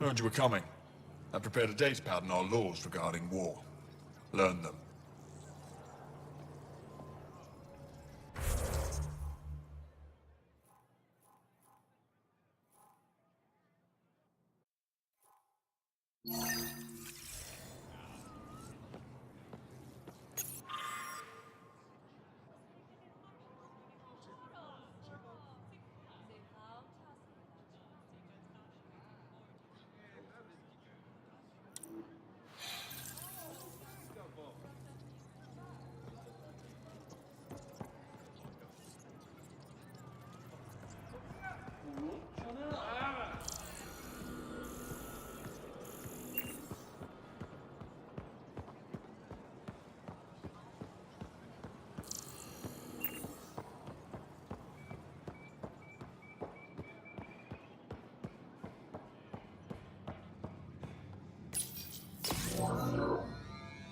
Heard you were coming. I prepared a date pad and our laws regarding war. Learn them.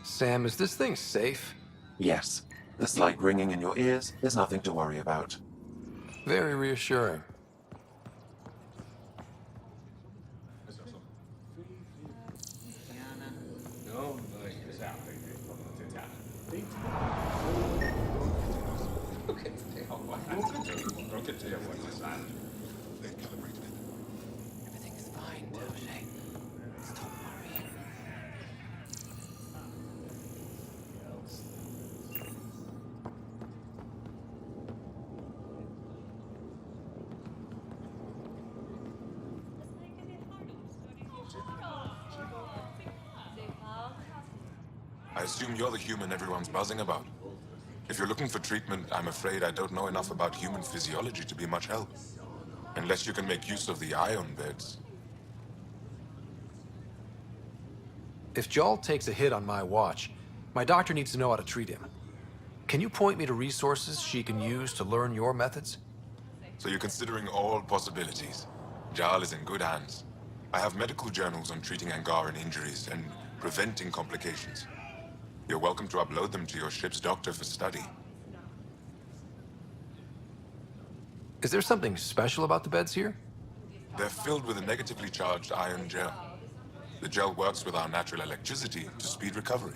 Sam, is this thing safe? Yes. The slight ringing in your ears is nothing to worry about. Very reassuring. Everything's fine, Doge. Stop worrying. I assume you're the human everyone's buzzing about. If you're looking for treatment, I'm afraid I don't know enough about human physiology to be much help. Unless you can make use of the ion beds. If Jarl takes a hit on my watch, my doctor needs to know how to treat him. Can you point me to resources she can use to learn your methods? So you're considering all possibilities. Jarl is in good hands. I have medical journals on treating Angaran injuries and preventing complications. You're welcome to upload them to your ship's doctor for study. Is there something special about the beds here? They're filled with a negatively charged ion gel. The gel works with our natural electricity to speed recovery.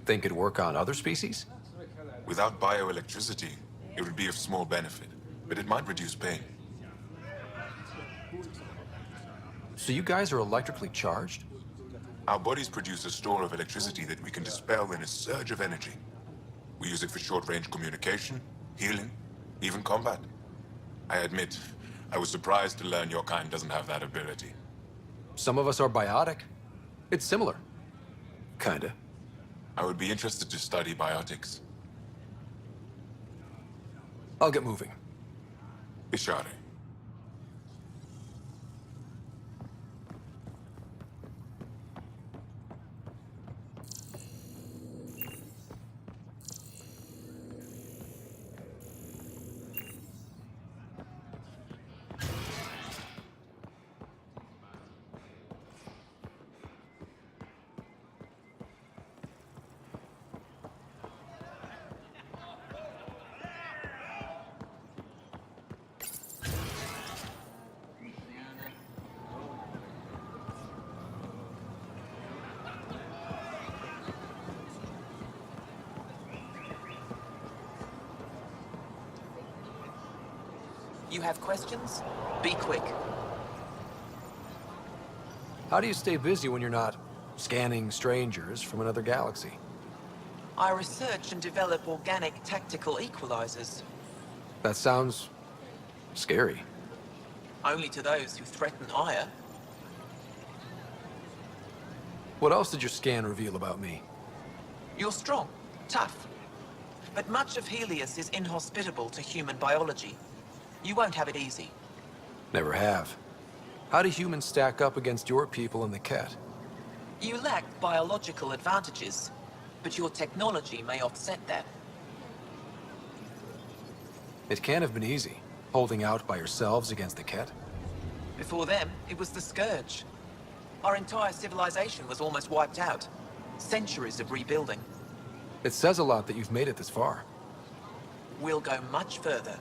Think it'd work on other species? Without bioelectricity, it would be of small benefit, but it might reduce pain. So you guys are electrically charged? Our bodies produce a store of electricity that we can dispel in a surge of energy. We use it for short-range communication, healing, even combat. I admit, I was surprised to learn your kind doesn't have that ability. Some of us are biotic. It's similar. Kinda. I would be interested to study biotics. I'll get moving. Ishare. You have questions? Be quick. How do you stay busy when you're not scanning strangers from another galaxy? I research and develop organic tactical equalizers. That sounds scary. Only to those who threaten Ayya. What else did your scan reveal about me? You're strong, tough. But much of Helios is inhospitable to human biology. You won't have it easy. Never have. How do humans stack up against your people in the Ket? You lack biological advantages, but your technology may offset that. It can't have been easy, holding out by yourselves against the Ket. Before them, it was the Scourge. Our entire civilization was almost wiped out. Centuries of rebuilding. It says a lot that you've made it this far. We'll go much further.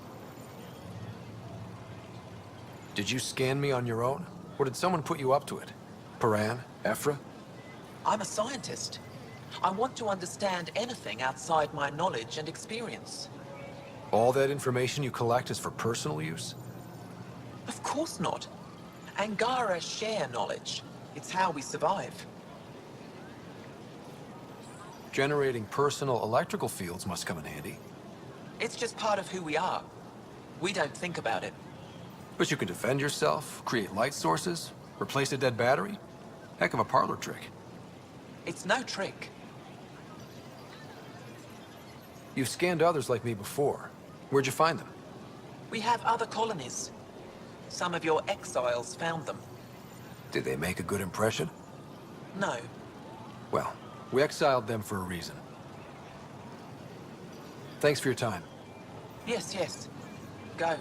Did you scan me on your own? Or did someone put you up to it? Paran? Ephra? I'm a scientist. I want to understand anything outside my knowledge and experience. All that information you collect is for personal use? Of course not. Angara share knowledge. It's how we survive. Generating personal electrical fields must come in handy. It's just part of who we are. We don't think about it. But you can defend yourself, create light sources, replace a dead battery? Heck of a parlor trick. It's no trick. You've scanned others like me before. Where'd you find them? We have other colonies. Some of your exiles found them. Did they make a good impression? No. Well, we exiled them for a reason. Thanks for your time. Yes, yes. Go.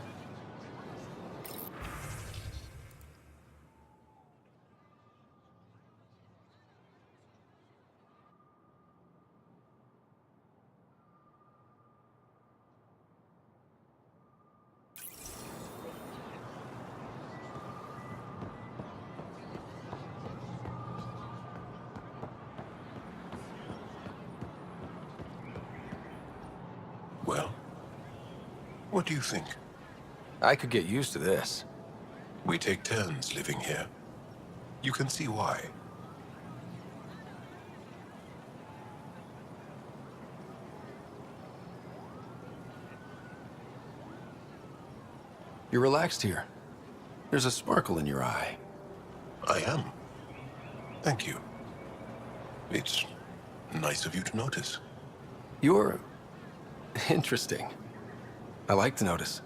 Well, what do you think? I could get used to this. We take turns living here. You can see why. You're relaxed here. There's a sparkle in your eye. I am. Thank you. It's nice of you to notice. You're interesting. I like to notice.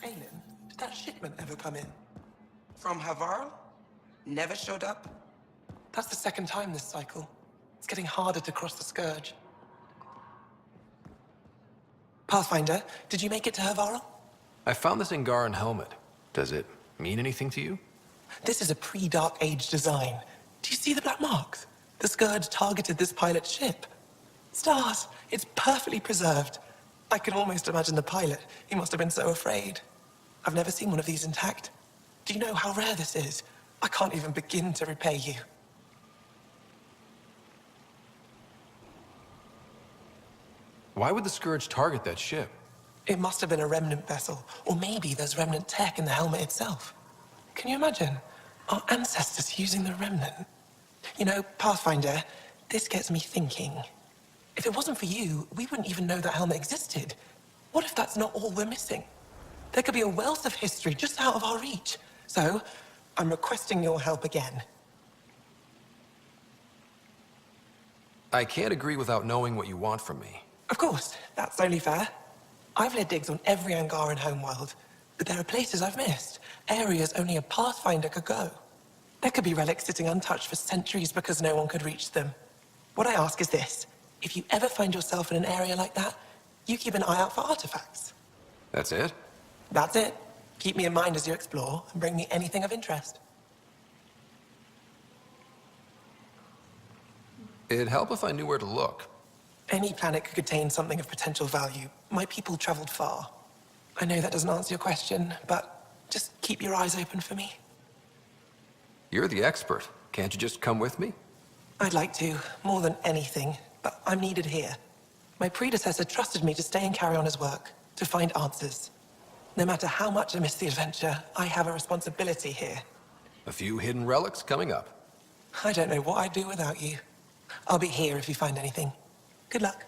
Aylin, did that shipment ever come in? From Havarl? Never showed up? That's the second time this cycle. It's getting harder to cross the Scourge. Pathfinder, did you make it to Havarl? I found this Angaran helmet. Does it mean anything to you? This is a pre-Dark Age design. Do you see the black marks? The Scourge targeted this pilot's ship. Stars, it's perfectly preserved. I can almost imagine the pilot. He must have been so afraid. I've never seen one of these intact. Do you know how rare this is? I can't even begin to repay you. Why would the Scourge target that ship? It must have been a remnant vessel, or maybe there's remnant tech in the helmet itself. Can you imagine? Our ancestors using the remnant. You know, Pathfinder, this gets me thinking. If it wasn't for you, we wouldn't even know that helmet existed. What if that's not all we're missing? There could be a wealth of history just out of our reach. So, I'm requesting your help again. I can't agree without knowing what you want from me. Of course, that's only fair. I've led digs on every Angaran homeworld, but there are places I've missed, areas only a Pathfinder could go. There could be relics sitting untouched for centuries because no one could reach them. What I ask is this: if you ever find yourself in an area like that, you keep an eye out for artifacts. That's it? That's it. Keep me in mind as you explore, and bring me anything of interest. It'd help if I knew where to look. Any planet could contain something of potential value. My people traveled far. I know that doesn't answer your question, but just keep your eyes open for me. You're the expert. Can't you just come with me? I'd like to, more than anything, but I'm needed here. My predecessor trusted me to stay and carry on his work, to find answers. No matter how much I miss the adventure, I have a responsibility here. A few hidden relics coming up. I don't know what I'd do without you. I'll be here if you find anything. Good luck.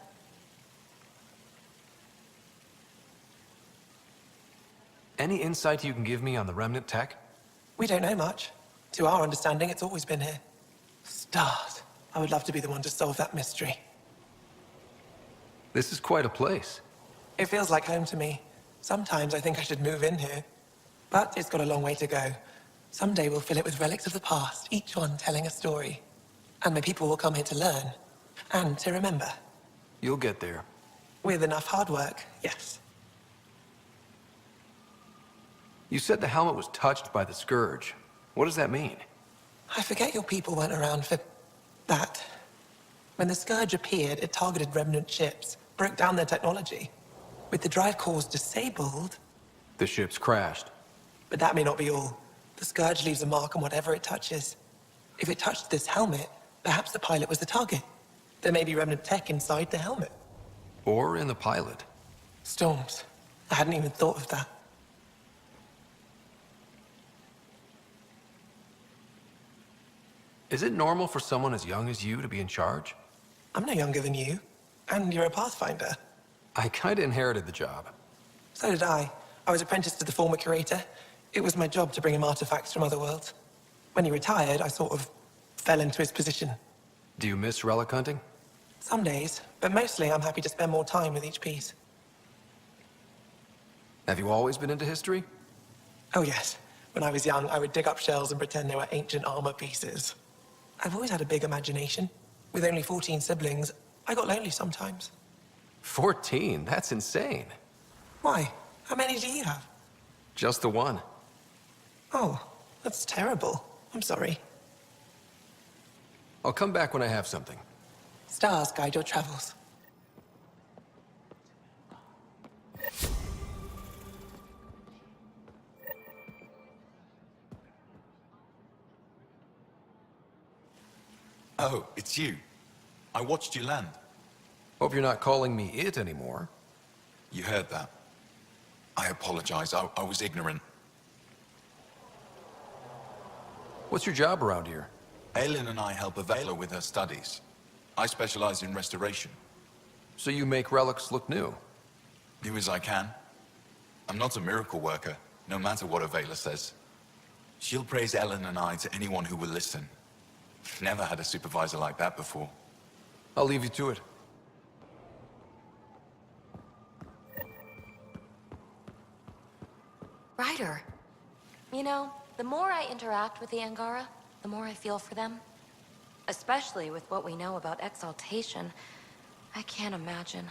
Any insight you can give me on the remnant tech? We don't know much. To our understanding, it's always been here. Stars. I would love to be the one to solve that mystery. This is quite a place. It feels like home to me. Sometimes I think I should move in here. But it's got a long way to go. Someday we'll fill it with relics of the past, each one telling a story. And my people will come here to learn. And to remember. You'll get there. With enough hard work, yes. You said the helmet was touched by the Scourge. What does that mean? I forget your people weren't around for that. When the Scourge appeared, it targeted remnant ships, broke down their technology. With the drive cores disabled... The ships crashed. But that may not be all. The Scourge leaves a mark on whatever it touches. If it touched this helmet, perhaps the pilot was the target. There may be remnant tech inside the helmet. Or in the pilot. Storms. I hadn't even thought of that. Is it normal for someone as young as you to be in charge? I'm no younger than you. And you're a Pathfinder. I kinda inherited the job. So did I. I was apprenticed to the former curator. It was my job to bring him artifacts from other worlds. When he retired, I sort of fell into his position. Do you miss relic hunting? Some days, but mostly I'm happy to spend more time with each piece. Have you always been into history? Oh yes. When I was young, I would dig up shells and pretend they were ancient armor pieces. I've always had a big imagination. With only 14 siblings, I got lonely sometimes. 14? That's insane. Why? How many do you have? Just the one. Oh, that's terrible. I'm sorry. I'll come back when I have something. Stars guide your travels. Oh, it's you. I watched you land. Hope you're not calling me it anymore. You heard that. I apologize. I was ignorant. What's your job around here? Aylin and I help Avela with her studies. I specialize in restoration. So you make relics look new? Do as I can. I'm not a miracle worker, no matter what Avela says. She'll praise Ellen and I to anyone who will listen. Never had a supervisor like that before. I'll leave you to it. Ryder, you know, the more I interact with the Angara, the more I feel for them. Especially with what we know about exaltation. I can't imagine.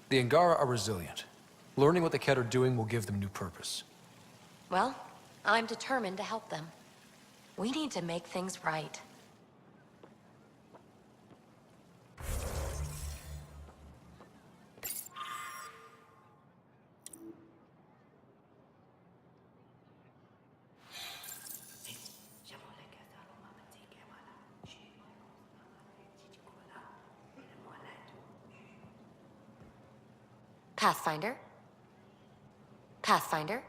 The Angara are resilient. Learning what the Ket are doing will give them new purpose. Well, I'm determined to help them. We need to make things right. Pathfinder? Pathfinder?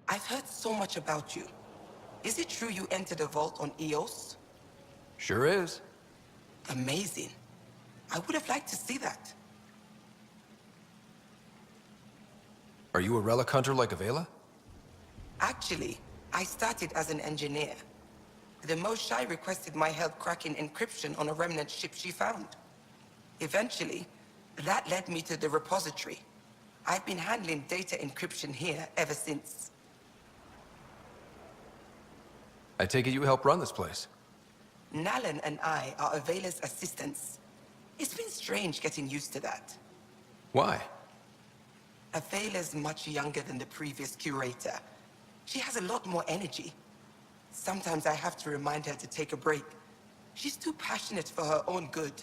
I've heard so much about you. Is it true you entered a vault on Eos? Sure is. Amazing. I would have liked to see that. Are you a relic hunter like Avela? Actually, I started as an engineer. The Moshai requested my help cracking encryption on a remnant ship she found. Eventually, that led me to the repository. I've been handling data encryption here ever since. I take it you help run this place. Nalan and I are Avela's assistants. It's been strange getting used to that. Why? Avela's much younger than the previous curator. She has a lot more energy. Sometimes I have to remind her to take a break. She's too passionate for her own good.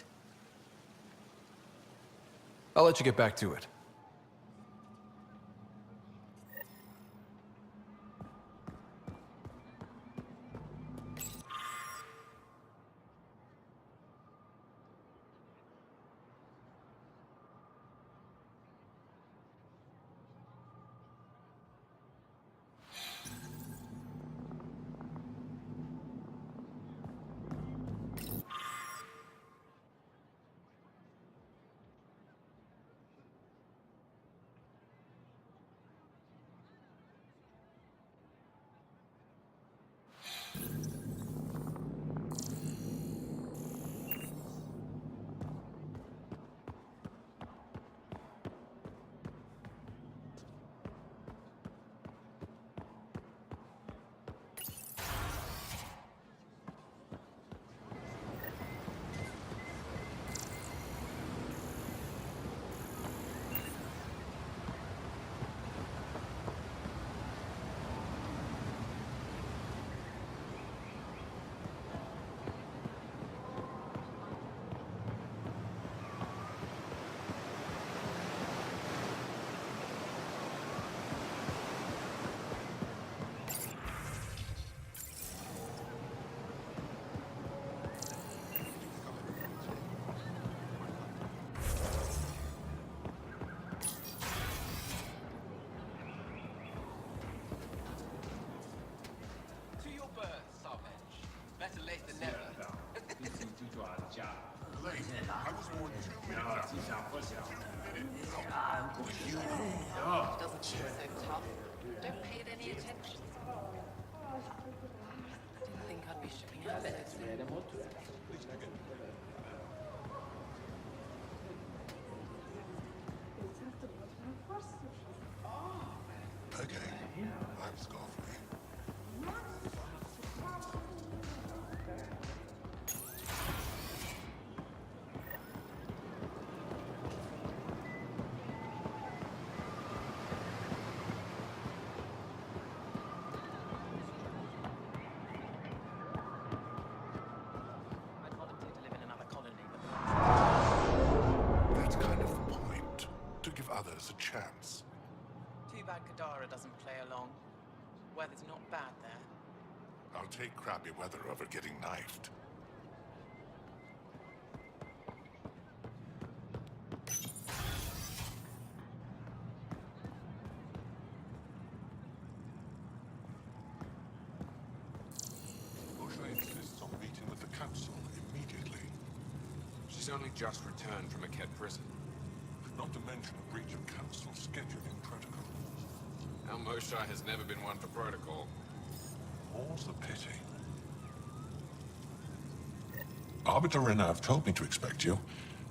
I'll let you get back to it. Doesn't seem so tough. Don't pay it any attention. Didn't think I'd be shipping out so soon. Okay, I'm Scarfree. I'd volunteer to live in another colony, but That's kind of the point. To give others a chance. too bad Kadara doesn't play along. Weather's not bad there. I'll take crappy weather over getting knifed. Osha insists on meeting with the council immediately. She's only just returned from a Ket prison. Not to mention a breach of council scheduling protocol. Our Moshai has never been one for protocol. More's the pity. Arbiter Renav told me to expect you.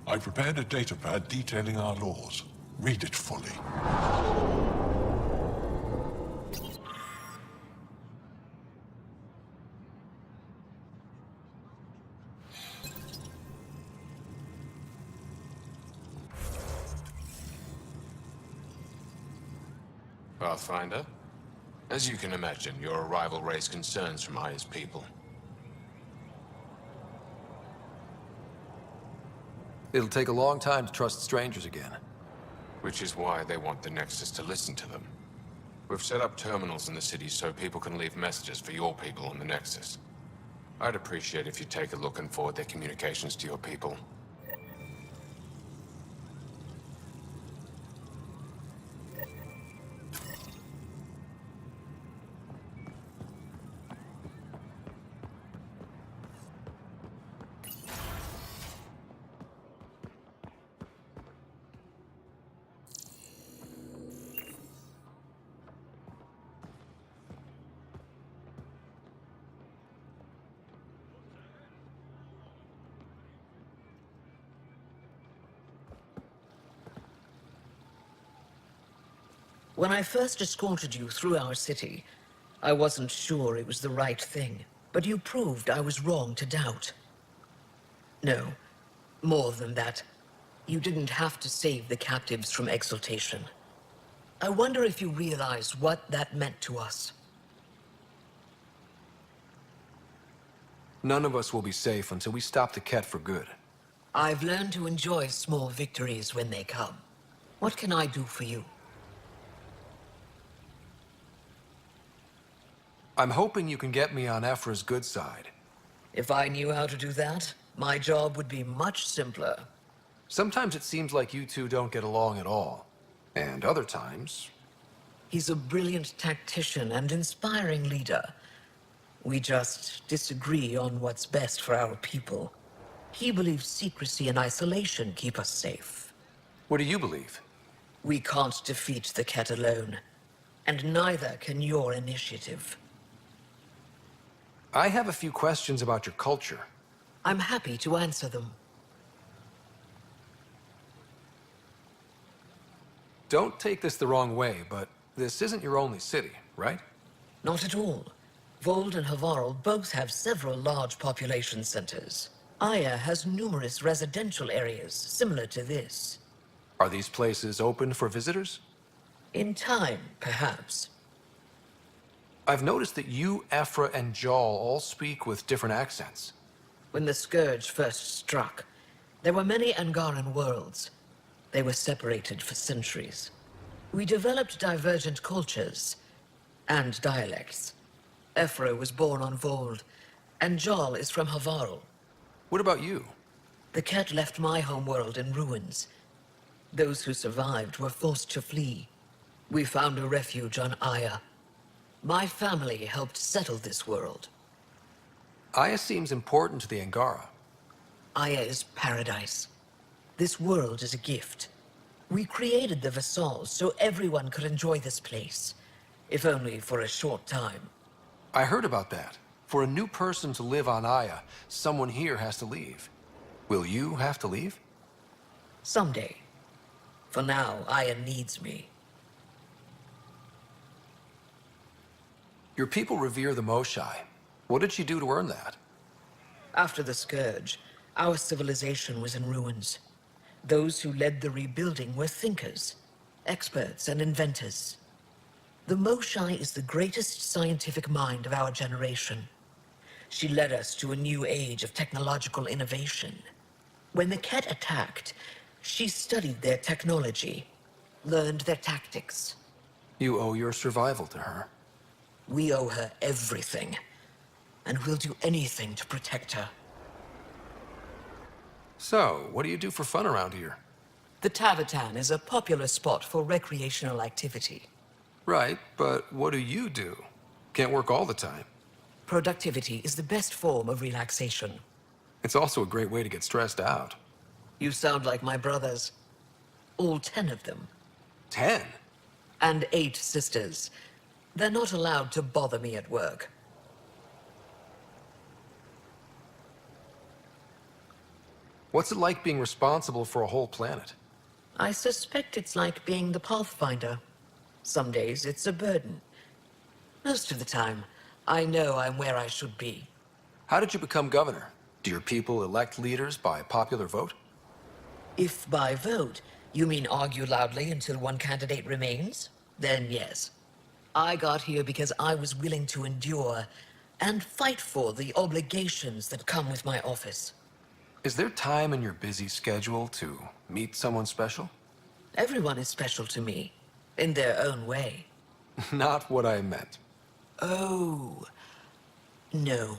I prepared a datapad detailing our laws. Read it fully. Pathfinder, as you can imagine, your arrival raised concerns from Ayya's people. It'll take a long time to trust strangers again. Which is why they want the Nexus to listen to them. We've set up terminals in the city so people can leave messages for your people on the Nexus. I'd appreciate if you take a look and forward their communications to your people. When I first escorted you through our city, I wasn't sure it was the right thing, but you proved I was wrong to doubt. No, more than that. You didn't have to save the captives from exaltation. I wonder if you realize what that meant to us. None of us will be safe until we stop the Ket for good. I've learned to enjoy small victories when they come. What can I do for you? I'm hoping you can get me on Ephra's good side. If I knew how to do that, my job would be much simpler. Sometimes it seems like you two don't get along at all. And other times... He's a brilliant tactician and inspiring leader. We just disagree on what's best for our people. He believes secrecy and isolation keep us safe. What do you believe? We can't defeat the Ket alone. And neither can your initiative. I have a few questions about your culture. I'm happy to answer them. Don't take this the wrong way, but this isn't your only city, right? Not at all. Vold and Havarl both have several large population centers. Ayya has numerous residential areas similar to this. Are these places open for visitors? In time, perhaps. I've noticed that you, Ephra, and Jal all speak with different accents. When the Scourge first struck, there were many Angaran worlds. They were separated for centuries. We developed divergent cultures and dialects. Ephra was born on Vold, and Jal is from Havarl. What about you? The Ket left my homeworld in ruins. Those who survived were forced to flee. We found a refuge on Ayya. My family helped settle this world. Ayya seems important to the Angara. Ayya is paradise. This world is a gift. We created the Vassals so everyone could enjoy this place, if only for a short time. I heard about that. For a new person to live on Aiya, someone here has to leave. Will you have to leave? Someday. For now, Aiya needs me. Your people revere the Moshai. What did she do to earn that? After the Scourge, our civilization was in ruins. Those who led the rebuilding were thinkers, experts, and inventors. The Moshai is the greatest scientific mind of our generation. She led us to a new age of technological innovation. When the Ket attacked, she studied their technology, learned their tactics. You owe your survival to her. We owe her everything, and we'll do anything to protect her. So, what do you do for fun around here? The Tavatan is a popular spot for recreational activity. Right, but what do you do? Can't work all the time. Productivity is the best form of relaxation. It's also a great way to get stressed out. You sound like my brothers. All 10 of them. 10? And 8 sisters. They're not allowed to bother me at work. What's it like being responsible for a whole planet? I suspect it's like being the Pathfinder. Some days it's a burden. Most of the time, I know I'm where I should be. How did you become governor? Do your people elect leaders by popular vote? If by vote, you mean argue loudly until one candidate remains, then yes. I got here because I was willing to endure and fight for the obligations that come with my office. Is there time in your busy schedule to meet someone special? Everyone is special to me, in their own way. Not what I meant. Oh, no,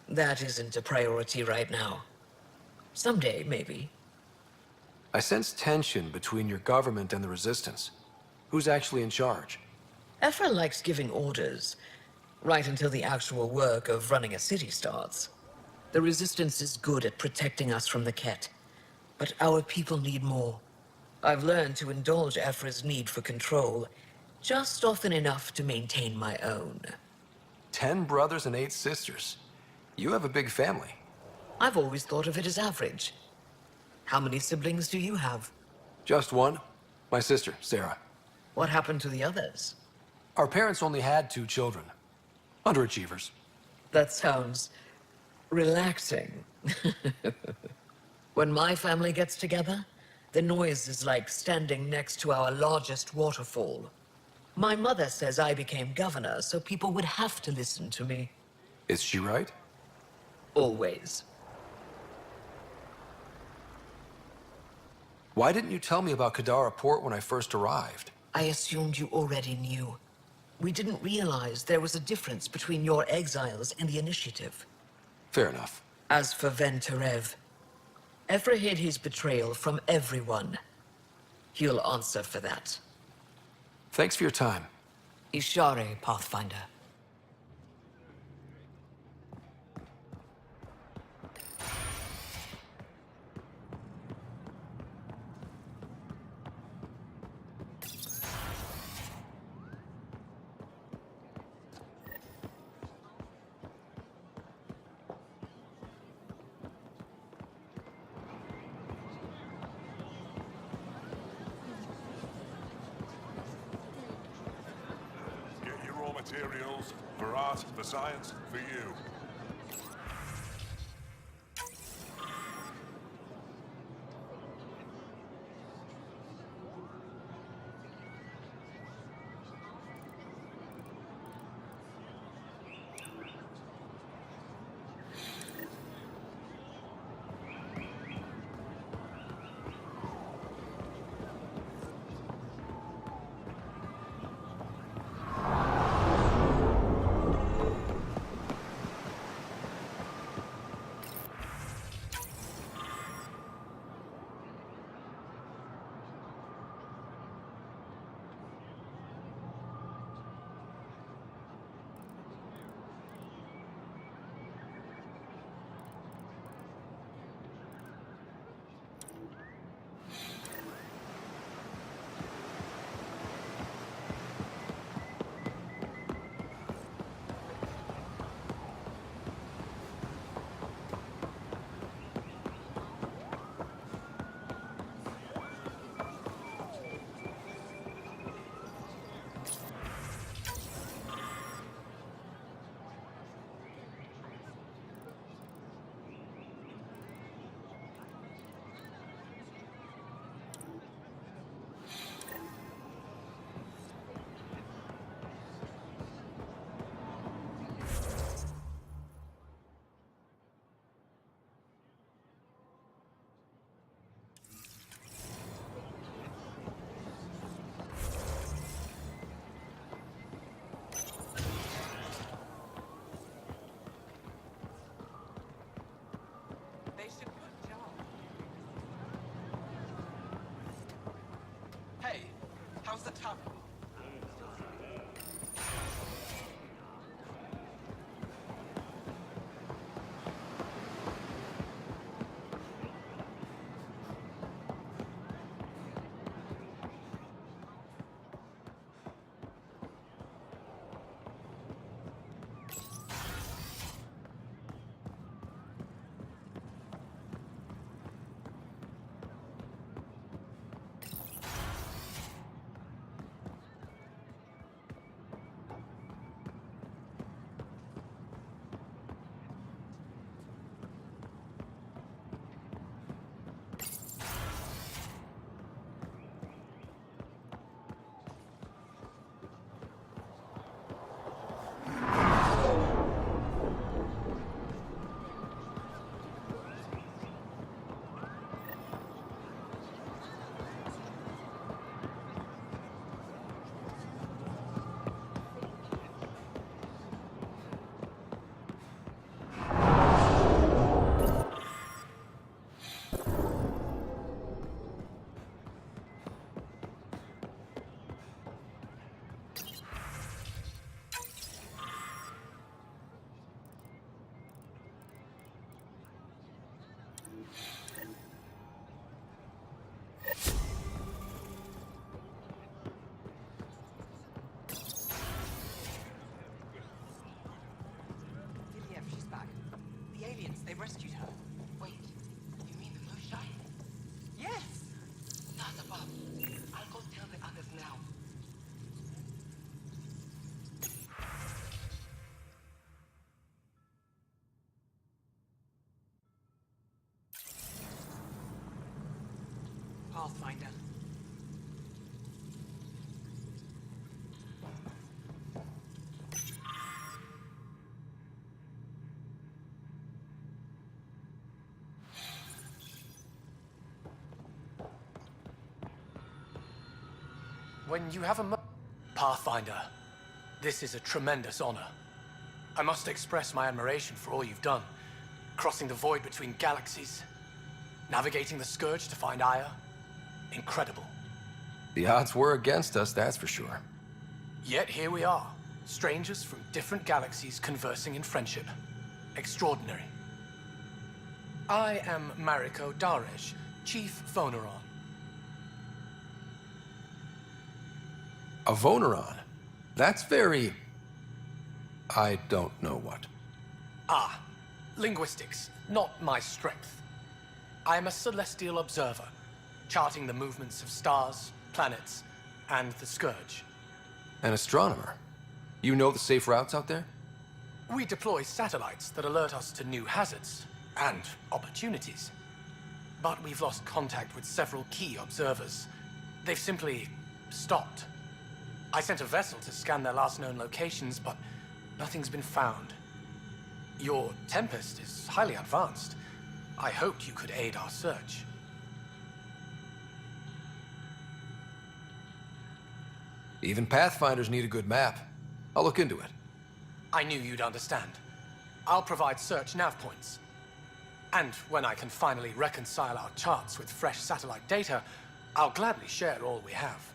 that isn't a priority right now. Someday, maybe. I sense tension between your government and the resistance. Who's actually in charge? Ephra likes giving orders, right until the actual work of running a city starts. The resistance is good at protecting us from the Ket, but our people need more. I've learned to indulge Ephra's need for control, just often enough to maintain my own. 10 brothers and 8 sisters. You have a big family. I've always thought of it as average. How many siblings do you have? Just one. My sister, Sarah. What happened to the others? Our parents only had 2 children. Underachievers. That sounds relaxing. When my family gets together, the noise is like standing next to our largest waterfall. My mother says I became governor, so people would have to listen to me. Is she right? Always. Why didn't you tell me about Kadara Port when I first arrived? I assumed you already knew. We didn't realize there was a difference between your exiles and the Initiative. Fair enough. As for Venturev, Ephra hid his betrayal from everyone. He'll answer for that. Thanks for your time. Ishare, Pathfinder. Materials for art, for science, for you. How's the tub? They rescued her. Wait, you mean the blue shy? Yes! Not above. I'll go tell the others now. Pathfinder. When you have a Pathfinder, this is a tremendous honor. I must express my admiration for all you've done. Crossing the void between galaxies, navigating the Scourge to find Aiya. Incredible. The odds were against us, that's for sure. Yet here we are, strangers from different galaxies conversing in friendship. Extraordinary. I am Mariko Daresh, Chief Voneron. A Voneron? That's very... I don't know what. Ah, linguistics, not my strength. I am a celestial observer, charting the movements of stars, planets, and the Scourge. An astronomer? You know the safe routes out there? We deploy satellites that alert us to new hazards and opportunities. But we've lost contact with several key observers. They've simply stopped. I sent a vessel to scan their last known locations, but nothing's been found. Your Tempest is highly advanced. I hoped you could aid our search. Even Pathfinders need a good map. I'll look into it. I knew you'd understand. I'll provide search nav points. And when I can finally reconcile our charts with fresh satellite data, I'll gladly share all we have.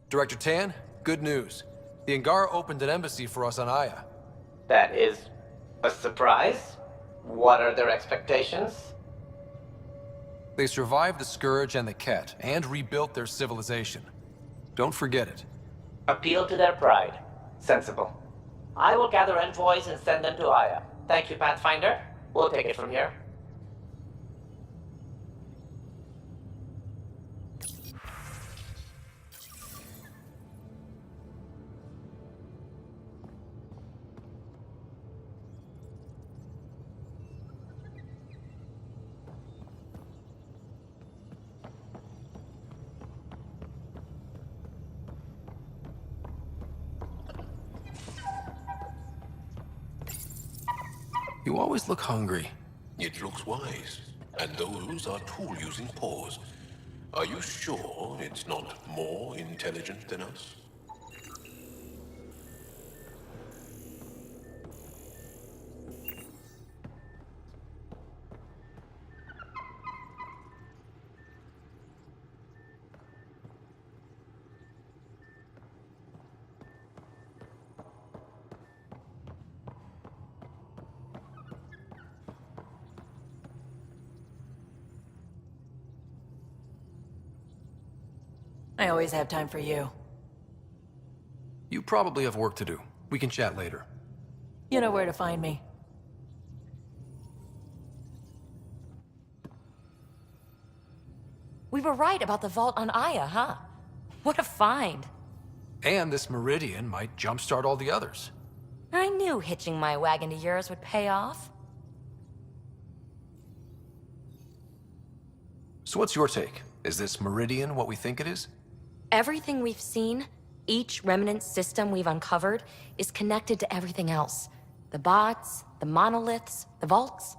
Director Tan, good news. The Angara opened an embassy for us on Aiya. That is a surprise? What are their expectations? They survived the Scourge and the Ket, and rebuilt their civilization. Don't forget it. Appeal to their pride. Sensible. I will gather envoys and send them to Aiya. Thank you, Pathfinder. We'll take it from here. You always look hungry. It looks wise, and those are tool-using paws. Are you sure it's not more intelligent than us? I always have time for you. You probably have work to do. We can chat later. You know where to find me. We were right about the vault on Aiya, huh? What a find. And this Meridian might jumpstart all the others. I knew hitching my wagon to yours would pay off. So what's your take? Is this Meridian what we think it is? Everything we've seen, each remnant system we've uncovered, is connected to everything else. The bots, the monoliths, the vaults.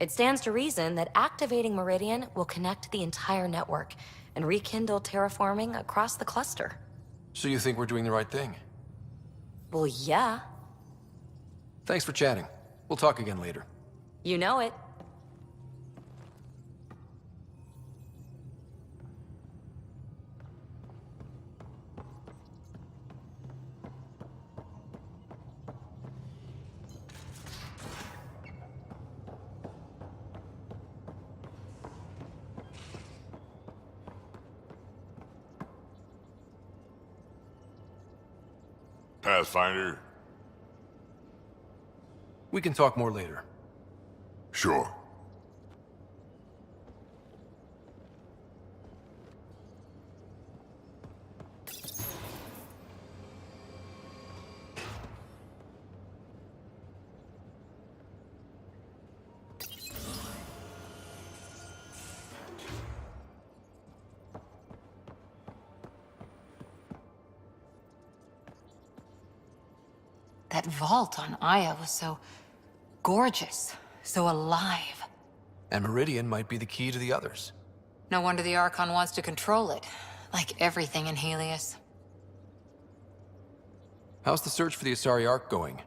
It stands to reason that activating Meridian will connect the entire network and rekindle terraforming across the cluster. So you think we're doing the right thing? Well, yeah. Thanks for chatting. We'll talk again later. You know it. Pathfinder? We can talk more later. Sure. That vault on Aiya was so gorgeous, so alive. And Meridian might be the key to the others. No wonder the Archon wants to control it, like everything in Helios. How's the search for the Asari Ark going?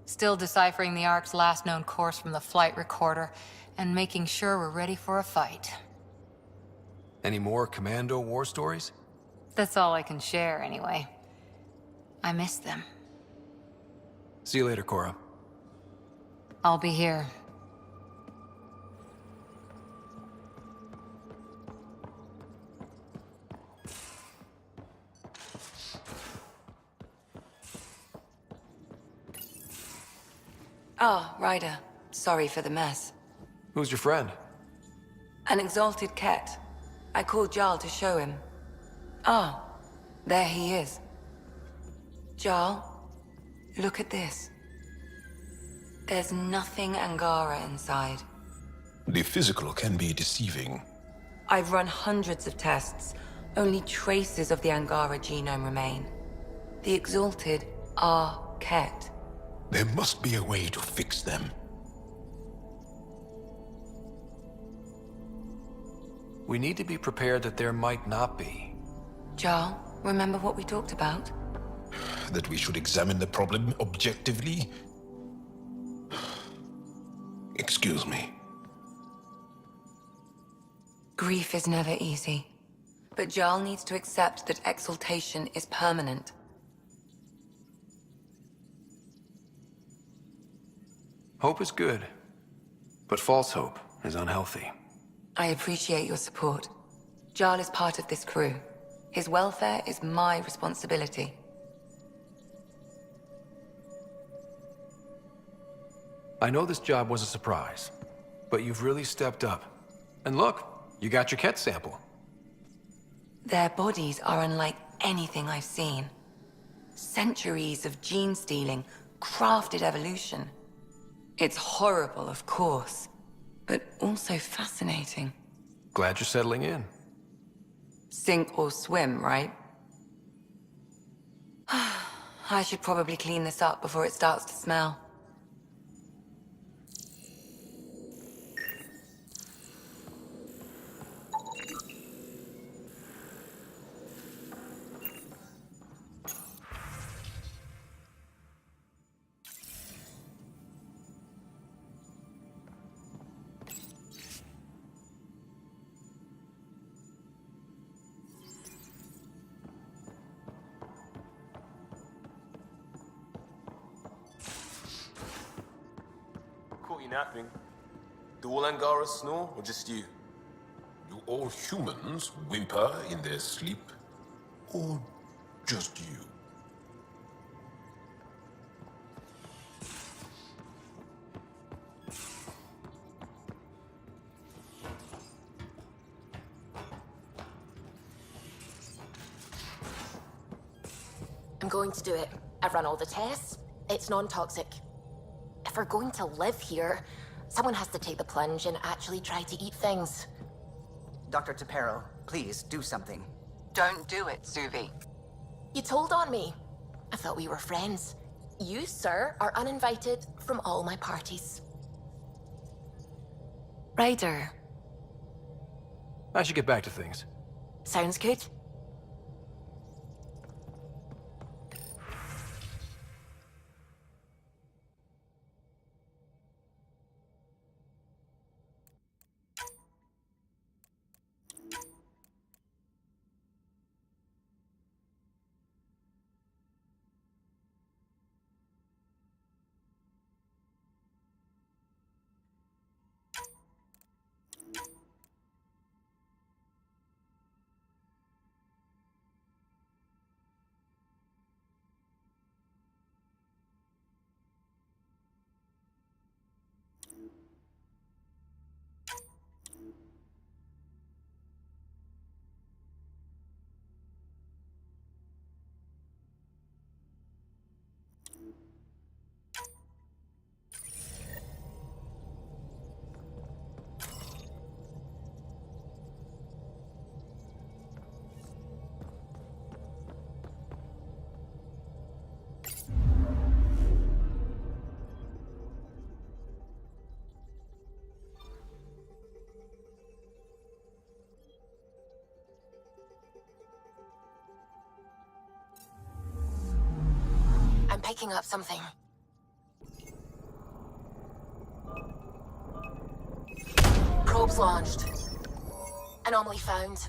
Still deciphering the Ark's last known course from the flight recorder, and making sure we're ready for a fight. Any more Commando war stories? That's all I can share, anyway. I miss them. See you later, Cora. I'll be here. Ah, Ryder. Sorry for the mess. Who's your friend? An exalted cat. I called Jarl to show him. Ah, there he is. Jarl, look at this. There's nothing Angara inside. The physical can be deceiving. I've run hundreds of tests. Only traces of the Angara genome remain. The exalted are Ket. There must be a way to fix them. We need to be prepared that there might not be. Jarl, remember what we talked about? That we should examine the problem objectively? Excuse me. Grief is never easy. But Jarl needs to accept that exaltation is permanent. Hope is good, but false hope is unhealthy. I appreciate your support. Jarl is part of this crew. His welfare is my responsibility. I know this job was a surprise, but you've really stepped up. And look, you got your Ket sample. Their bodies are unlike anything I've seen. Centuries of gene stealing, crafted evolution. It's horrible, of course, but also fascinating. Glad you're settling in. Sink or swim, right? I should probably clean this up before it starts to smell. Caught you napping. Do all Angaras snore, or just you? Do all humans whimper in their sleep? Or just you? I'm going to do it. I've run all the tests. It's non-toxic. If we're going to live here, someone has to take the plunge and actually try to eat things. Dr. Tapero, please do something. Don't do it, Suvi. You told on me. I thought we were friends. You, sir, are uninvited from all my parties. Ryder. I should get back to things. Sounds good. I'm picking up something. Probes launched. Anomaly found.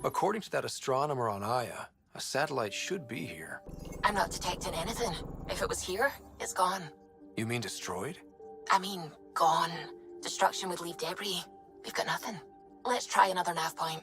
According to that astronomer on Aiya, a satellite should be here. I'm not detecting anything. If it was here, it's gone. You mean destroyed? I mean, gone. Destruction would leave debris. We've got nothing. Let's try another nav point.